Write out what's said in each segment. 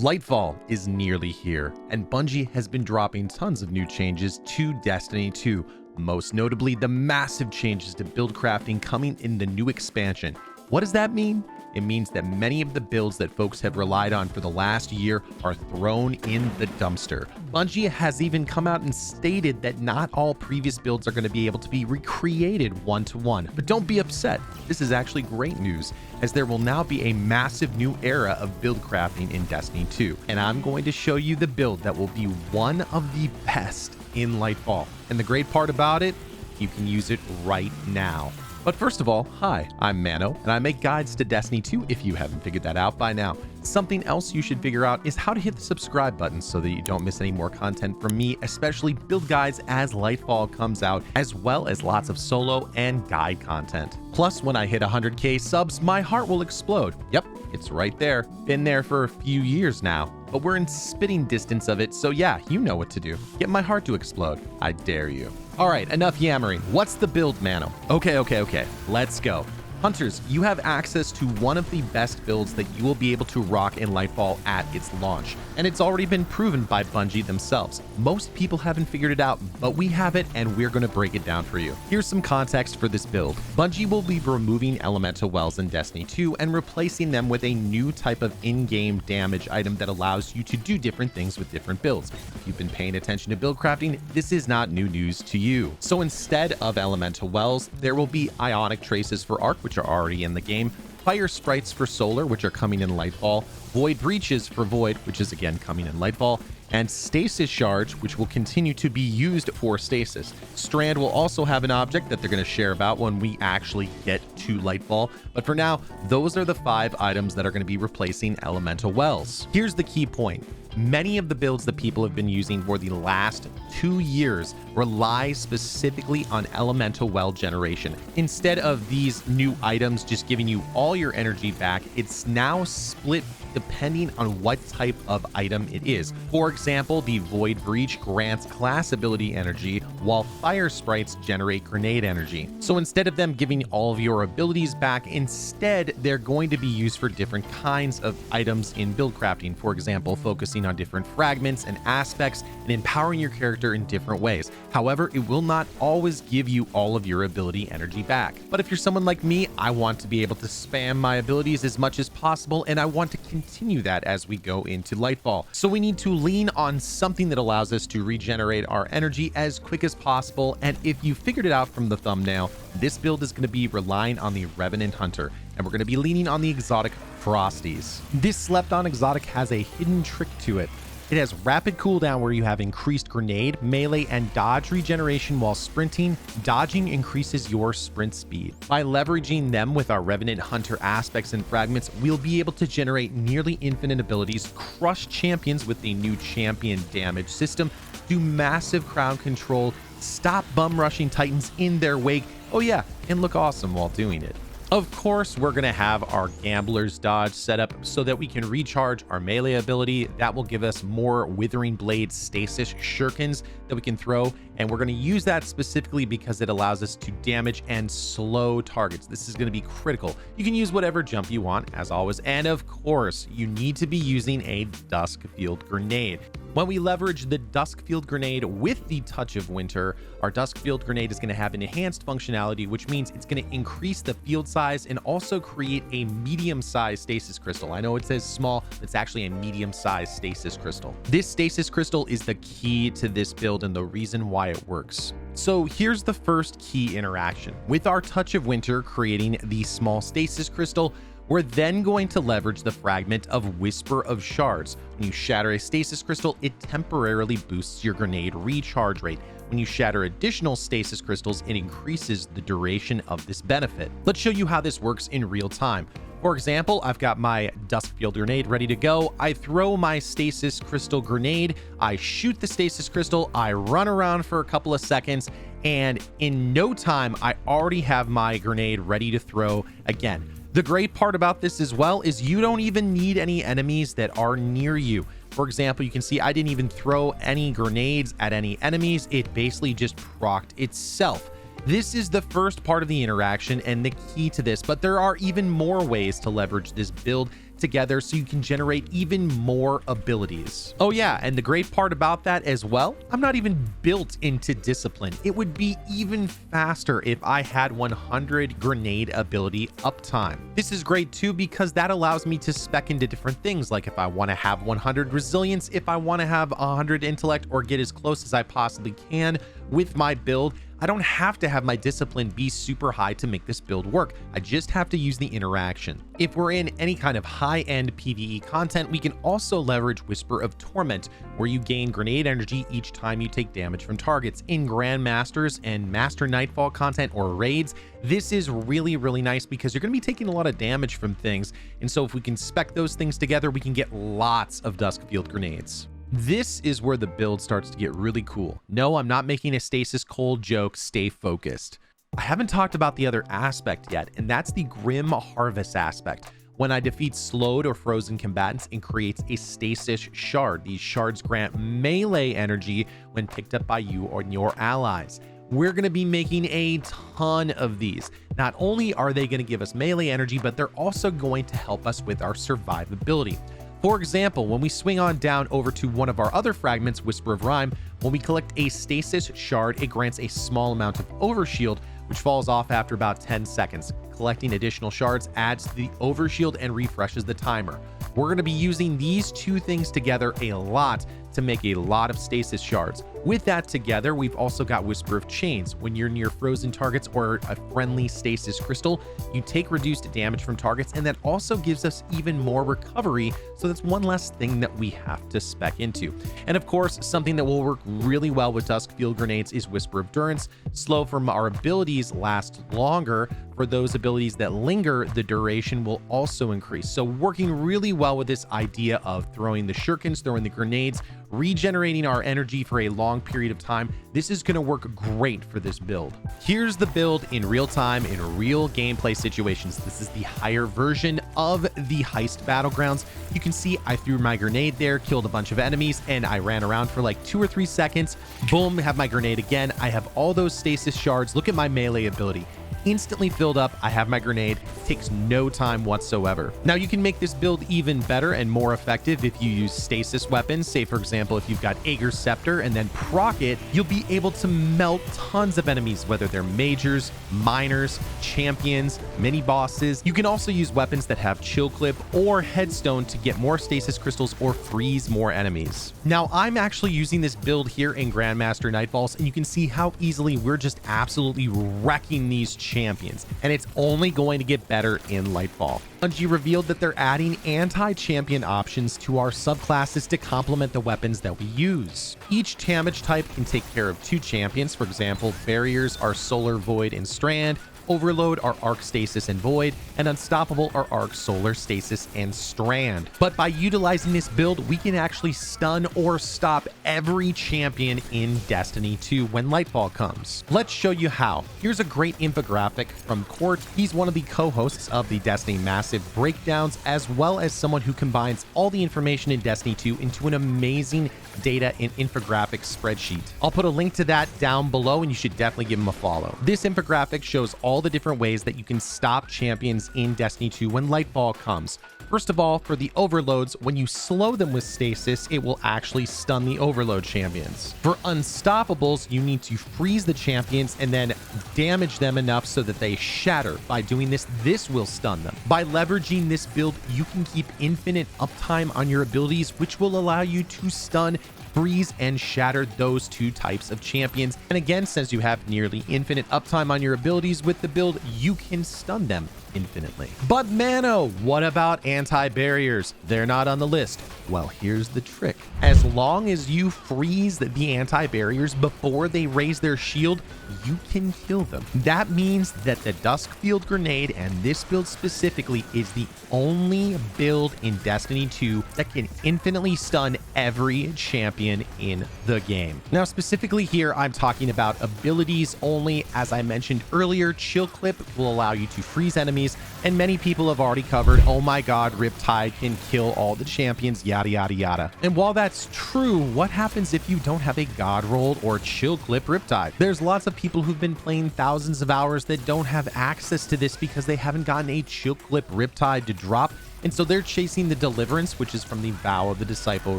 Lightfall is nearly here, and Bungie has been dropping tons of new changes to Destiny 2, most notably the massive changes to build crafting coming in the new expansion. What does that mean? It means that many of the builds that folks have relied on for the last year are thrown in the dumpster. Bungie has even come out and stated that not all previous builds are going to be able to be recreated one-to-one. But don't be upset. This is actually great news, as there will now be a massive new era of build crafting in Destiny 2. And I'm going to show you the build that will be one of the best in Lightfall. And the great part about it, you can use it right now. But first of all, hi, I'm MANO, and I make guides to Destiny 2 if you haven't figured that out by now. Something else you should figure out is how to hit the subscribe button so that you don't miss any more content from me, especially build guides as Lightfall comes out, as well as lots of solo and guide content. Plus, when I hit 100k subs, my heart will explode. Yep, it's right there. Been there for a few years now, but we're in spitting distance of it, so yeah, you know what to do. Get my heart to explode. I dare you. All right, enough yammering. What's the build, Mano? Okay. Let's go. Hunters, you have access to one of the best builds that you will be able to rock in Lightfall at its launch, and it's already been proven by Bungie themselves. Most people haven't figured it out, but we have it, and we're going to break it down for you. Here's some context for this build. Bungie will be removing elemental wells in Destiny 2 and replacing them with a new type of in-game damage item that allows you to do different things with different builds. If you've been paying attention to build crafting, this is not new news to you. So instead of elemental wells, there will be ionic traces for Arc, which are already in the game, fire sprites for solar, which are coming in Lightfall, void breaches for void, which is again coming in Lightfall, and stasis shards, which will continue to be used for stasis. Strand will also have an object that they're going to share about when we actually get to Lightfall, but for now, those are the 5 items that are going to be replacing elemental wells. Here's the key point. Many of the builds that people have been using for the last 2 years rely specifically on elemental well generation. Instead of these new items just giving you all your energy back, it's now split depending on what type of item it is. For example, the Void Breach grants class ability energy, while fire sprites generate grenade energy. So instead of them giving all of your abilities back, instead they're going to be used for different kinds of items in build crafting. For example, focusing on different fragments and aspects and empowering your character in different ways. However, it will not always give you all of your ability energy back. But if you're someone like me, I want to be able to spam my abilities as much as possible, and I want to continue that as we go into Lightfall. So we need to lean on something that allows us to regenerate our energy as quick as possible. And if you figured it out from the thumbnail, this build is going to be relying on the Revenant Hunter, and we're going to be leaning on the exotic Frosties. This slept on exotic has a hidden trick to it. It has rapid cooldown where you have increased grenade, melee, and dodge regeneration while sprinting. Dodging increases your sprint speed. By leveraging them with our Revenant Hunter aspects and fragments, we'll be able to generate nearly infinite abilities, crush champions with the new champion damage system, do massive crown control, stop bum rushing titans in their wake, oh yeah, and look awesome while doing it. Of course, we're going to have our Gambler's Dodge set up so that we can recharge our melee ability. That will give us more Withering Blade Stasis shurikens that we can throw, and we're going to use that specifically because it allows us to damage and slow targets. This is going to be critical. You can use whatever jump you want, as always, and of course, you need to be using a Duskfield Grenade. When we leverage the Duskfield Grenade with the Touch of Winter, our Duskfield Grenade is going to have enhanced functionality, which means it's going to increase the field size and also create a medium-sized stasis crystal. I know it says small, it's actually a medium-sized stasis crystal. This stasis crystal is the key to this build and the reason why it works. So here's the first key interaction. With our Touch of Winter creating the small stasis crystal, we're then going to leverage the fragment of Whisper of Shards. When you shatter a stasis crystal, it temporarily boosts your grenade recharge rate. When you shatter additional stasis crystals, it increases the duration of this benefit. Let's show you how this works in real time. For example, I've got my Duskfield Grenade ready to go. I throw my Stasis Crystal Grenade, I shoot the Stasis Crystal, I run around for a couple of seconds, and in no time, I already have my grenade ready to throw again. The great part about this as well is you don't even need any enemies that are near you. For example, you can see I didn't even throw any grenades at any enemies. It basically just procced itself. This is the first part of the interaction and the key to this, but there are even more ways to leverage this build together so you can generate even more abilities. Oh yeah, and the great part about that as well, I'm not even built into discipline. It would be even faster if I had 100 grenade ability uptime. This is great too because that allows me to spec into different things, like if I want to have 100 resilience, if I want to have 100 intellect, or get as close as I possibly can with my build. I don't have to have my discipline be super high to make this build work. I just have to use the interaction. If we're in any kind of high-end PvE content, we can also leverage Whisper of Torment, where you gain grenade energy each time you take damage from targets. In Grandmasters and Master Nightfall content or raids, this is really, really nice because you're going to be taking a lot of damage from things. And so if we can spec those things together, we can get lots of Duskfield grenades. This is where the build starts to get really cool. No, I'm not making a Stasis cold joke. Stay focused. I haven't talked about the other aspect yet, and that's the Grim Harvest aspect. When I defeat slowed or frozen combatants, it creates a Stasis shard. These shards grant melee energy when picked up by you or your allies. We're going to be making a ton of these. Not only are they going to give us melee energy, but they're also going to help us with our survivability. For example, when we swing on down over to one of our other fragments, Whisper of Rhyme, when we collect a Stasis shard, it grants a small amount of Overshield, which falls off after about 10 seconds. Collecting additional shards adds to the Overshield and refreshes the timer. We're going to be using these two things together a lot to make a lot of Stasis shards. With that together, we've also got Whisper of Chains. When you're near frozen targets or a friendly Stasis crystal, you take reduced damage from targets, and that also gives us even more recovery, so that's one less thing that we have to spec into. And of course, something that will work really well with Duskfield grenades is Whisper of Durance. Slow from our abilities lasts longer. For those abilities that linger, the duration will also increase. So working really well with this idea of throwing the shurikens, throwing the grenades, regenerating our energy for a long period of time. This is going to work great for this build. Here's the build in real time, in real gameplay situations. This is the higher version of the heist battlegrounds. You can see I threw my grenade there, killed a bunch of enemies, and I ran around for like 2 or 3 seconds. Boom, have my grenade again. I have all those Stasis shards. Look at my melee ability. Instantly filled up. I have my grenade. Takes no time whatsoever. Now you can make this build even better and more effective if you use Stasis weapons. Say for example, if you've got Aegir's Scepter and then proc it, you'll be able to melt tons of enemies, whether they're majors, minors, champions, mini bosses. You can also use weapons that have Chill Clip or Headstone to get more Stasis crystals or freeze more enemies. Now I'm actually using this build here in Grandmaster Nightfalls, and you can see how easily we're just absolutely wrecking these champions, and it's only going to get better in Lightfall. Bungie revealed that they're adding anti-champion options to our subclasses to complement the weapons that we use. Each damage type can take care of 2 champions. For example, barriers are Solar, Void, and Strand. Overload are Arc, Stasis, and Void, and Unstoppable are Arc, Solar, Stasis, and Strand. But by utilizing this build, we can actually stun or stop every champion in Destiny 2 when Lightfall comes. Let's show you how. Here's a great infographic from Court. He's one of the co-hosts of the Destiny Massive Breakdowns, as well as someone who combines all the information in Destiny 2 into an amazing data and infographic spreadsheet. I'll put a link to that down below, and you should definitely give him a follow. This infographic shows all the different ways that you can stop champions in Destiny 2 when Lightfall comes. First of all, for the overloads, when you slow them with Stasis, it will actually stun the overload champions. For unstoppables, you need to freeze the champions and then damage them enough so that they shatter. By doing this, this will stun them. By leveraging this build, you can keep infinite uptime on your abilities, which will allow you to stun, freeze, and shatter those 2 types of champions. And again, since you have nearly infinite uptime on your abilities with the build, you can stun them infinitely. But MANO, what about anti-barriers? They're not on the list. Well, here's the trick. As long as you freeze the anti-barriers before they raise their shield, you can kill them. That means that the Duskfield grenade, and this build specifically, is the only build in Destiny 2 that can infinitely stun every champion in the game. Now, specifically here, I'm talking about abilities only. As I mentioned earlier, Chill Clip will allow you to freeze enemies, and many people have already covered, oh my god, Riptide can kill all the champions, yada yada yada. And while that's true, what happens if you don't have a god rolled or Chill Clip Riptide? There's lots of people who've been playing thousands of hours that don't have access to this because they haven't gotten a Chill Clip Riptide to drop, and so they're chasing the deliverance, which is from the Vow of the Disciple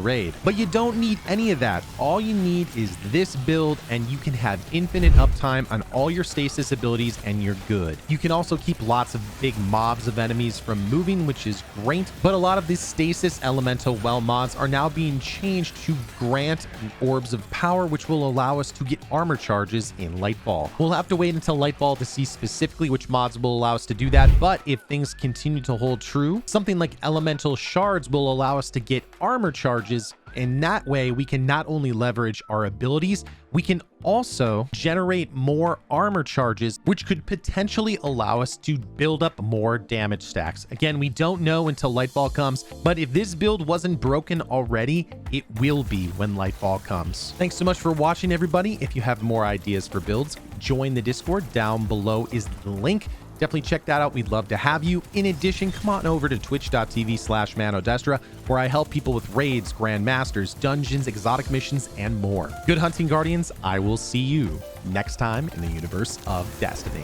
raid. But you don't need any of that. All you need is this build, and you can have infinite uptime on all your stasis abilities, and you're good. You can also keep lots of big mobs of enemies from moving, which is great, but a lot of these stasis elemental well mods are now being changed to grant orbs of power, which will allow us to get armor charges in Lightfall. We'll have to wait until Lightfall to see specifically which mods will allow us to do that, but if things continue to hold true, something like elemental shards will allow us to get armor charges. In that way, we can not only leverage our abilities, we can also generate more armor charges, which could potentially allow us to build up more damage stacks. Again, we don't know until Lightfall comes, but if this build wasn't broken already, it will be when Lightfall comes. Thanks so much for watching, everybody. If you have more ideas for builds, join the Discord. Down below is the link. Definitely check that out. We'd love to have you. In addition, come on over to twitch.tv/ManoDestra, where I help people with raids, grandmasters, dungeons, exotic missions, and more. Good hunting, Guardians. I will see you next time in the universe of Destiny.